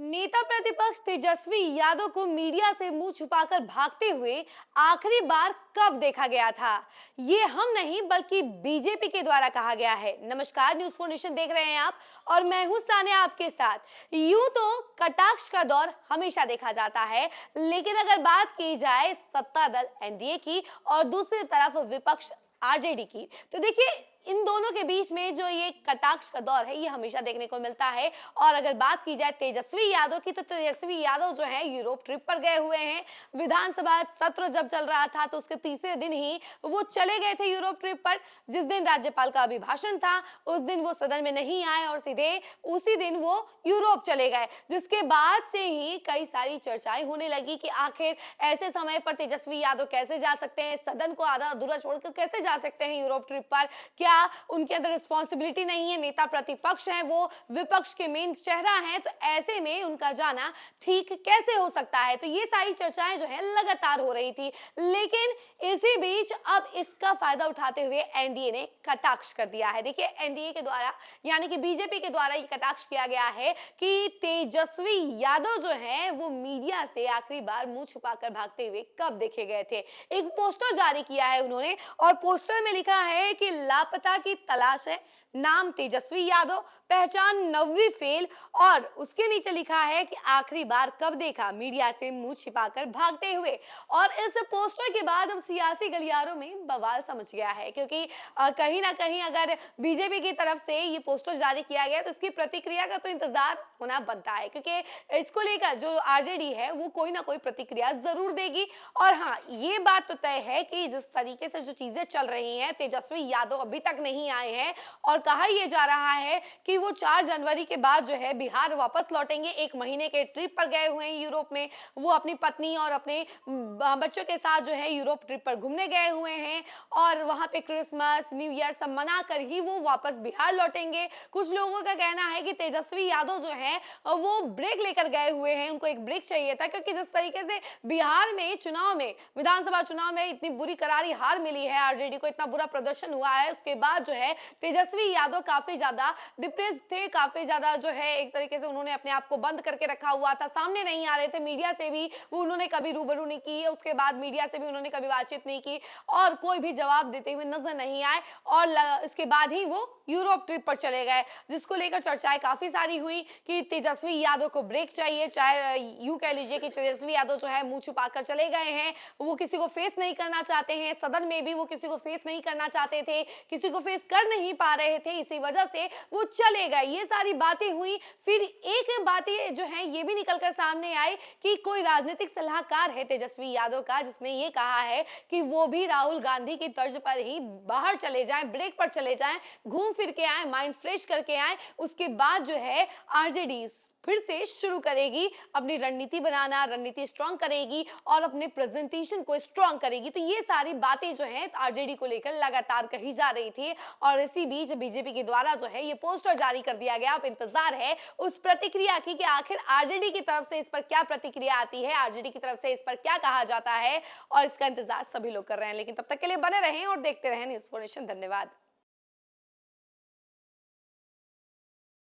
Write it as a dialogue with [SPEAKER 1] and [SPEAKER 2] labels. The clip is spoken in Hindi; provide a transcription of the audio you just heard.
[SPEAKER 1] नेता प्रतिपक्ष तेजस्वी यादव को मीडिया से मुंह छुपाकर भागते हुए आखिरी बार कब देखा गया था? ये हम नहीं बल्कि बीजेपी के द्वारा कहा गया है। नमस्कार, न्यूज़ 4 नेशन देख रहे हैं आप और मैं हूं सानिया आपके साथ। यूं तो कटाक्ष का दौर हमेशा देखा जाता है, लेकिन अगर बात की जाए सत्ता दल एनडीए की और दूसरी तरफ विपक्ष आरजेडी की, तो देखिए इन दोनों के बीच में जो ये कटाक्ष का दौर है ये हमेशा देखने को मिलता है। और अगर बात की जाए तेजस्वी यादव की, तो तेजस्वी यादव जो है यूरोप ट्रिप पर गए हुए हैं। विधानसभा सत्र जब चल रहा था तो उसके तीसरे दिन ही वो चले गए थे यूरोप ट्रिप पर। जिस दिन राज्यपाल का अभिभाषण था उस दिन वो सदन में नहीं आए और सीधे उसी दिन वो यूरोप चले गए, जिसके बाद से ही कई सारी चर्चाएं होने लगी कि आखिर ऐसे समय पर तेजस्वी यादव कैसे जा सकते हैं, सदन को आधा अधूरा छोड़कर कैसे जा सकते हैं यूरोप ट्रिप पर। क्या उनके अंदर रिस्पॉन्सिबिलिटी नहीं है? नेता प्रतिपक्ष हैं, वो विपक्ष के मेन चेहरा हैं, तो ऐसे में उनका जाना ठीक कैसे हो सकता है? तो ये सारी चर्चाएं जो है लगातार हो रही थी, लेकिन इसी बीच अब इसका फायदा उठाते हुए एनडीए ने कटाक्ष कर दिया है। देखिए, एनडीए के द्वारा यानी कि बीजेपी के द्वारा ये कटाक्ष किया गया है कि तेजस्वी यादव जो है वो मीडिया से आखिरी बार मुंह छुपाकर भागते हुए कब देखे गए थे। एक पोस्टर जारी किया है उन्होंने और पोस्टर में लिखा है कि लापता की तलाश है, नाम तेजस्वी यादव, पहचान 9वीं फेल, और उसके नीचे लिखा है कि आखिरी बार कब देखा, मीडिया से मुंह छिपाकर भागते हुए। और इस पोस्टर के बाद अब सियासी गलियारों में बवाल समझ गया है, क्योंकि कहीं ना कहीं अगर बीजेपी की तरफ से ये पोस्टर जारी किया गया तो इसकी प्रतिक्रिया का तो इंतजार होना बनता है, क्योंकि इसको लेकर जो आरजेडी है वो कोई ना कोई प्रतिक्रिया जरूर देगी। और हाँ, ये बात तो तय है कि जिस तरीके से जो चीजें चल रही हैं, तेजस्वी यादव अभी तक नहीं आए हैं और कहा यह जा रहा है कि वो 4 जनवरी के बाद जो है बिहार वापस लौटेंगे। 1 महीने के ट्रिप पर गए हुए हैं यूरोप में, वो अपनी पत्नी और अपने बच्चों के साथ जो है यूरोप ट्रिप पर घूमने गए हुए हैं और वहां पे क्रिसमस न्यू ईयर सब मना कर ही वो वापस बिहार लौटेंगे। कुछ लोगों का कहना है कि तेजस्वी यादव जो है वो ब्रेक लेकर गए हुए हैं, उनको एक ब्रेक चाहिए था, क्योंकि जिस तरीके से बिहार में चुनाव में, विधानसभा चुनाव में इतनी बुरी करारी हार मिली है, आरजेडी को इतना बुरा प्रदर्शन हुआ है, उसके बाद जो है तेजस्वी यादव काफी ज्यादा डिप्रेस्ड थे, काफी ज्यादा जो है एक तरीके से उन्होंने अपने आप को बंद करके रखा हुआ था, सामने नहीं आ रहे थे, मीडिया से भी वो उन्होंने कभी रूबरू नहीं की, उसके बाद मीडिया से भी उन्होंने कभी बातचीत नहीं की और कोई भी जवाब देते हुए नजर नहीं आए। और इसके बाद ही वो यूरोप ट्रिप पर चले गए, जिसको लेकर चर्चाएं काफी सारी हुई कि तेजस्वी यादव को ब्रेक चाहिए। चाहे यूं कह लीजिए कि तेजस्वी यादव जो है मुंह छुपाकर चले गए हैं, वो किसी को फेस नहीं करना चाहते हैं, सदन में भी वो किसी को फेस नहीं करना चाहते थे, किसी को फेस कर नहीं पा रहे थे, इसी वजह से वो चले गए। ये सारी बातें हुई। फिर एक बातें जो है ये भी निकलकर सामने आई कि कोई राजनीतिक सलाहकार है तेजस्वी यादव का, जिसने ये कहा है कि वो भी राहुल गांधी की तर्ज पर ही बाहर चले जाएं, ब्रेक पर चले जाएं, घूम फिर के आए, माइंड फ्रेश करके आए, उसके बाद जो है आरजेडी फिर से शुरू करेगी अपनी रणनीति बनाना, रणनीति स्ट्रांग करेगी और अपने प्रेजेंटेशन को स्ट्रांग करेगी। तो ये सारी बातें जो है आरजेडी को लेकर लगातार कही जा रही थी और इसी बीच बीजेपी के द्वारा जो है ये पोस्टर जारी कर दिया गया। अब इंतजार है उस प्रतिक्रिया की कि आखिर आरजेडी की तरफ से इस पर क्या प्रतिक्रिया आती है, आरजेडी की तरफ से इस पर क्या कहा जाता है, और इसका इंतजार सभी लोग कर रहे हैं। लेकिन तब तक के लिए बने रहें और देखते रहें न्यूज़ 4 नेशन। धन्यवाद।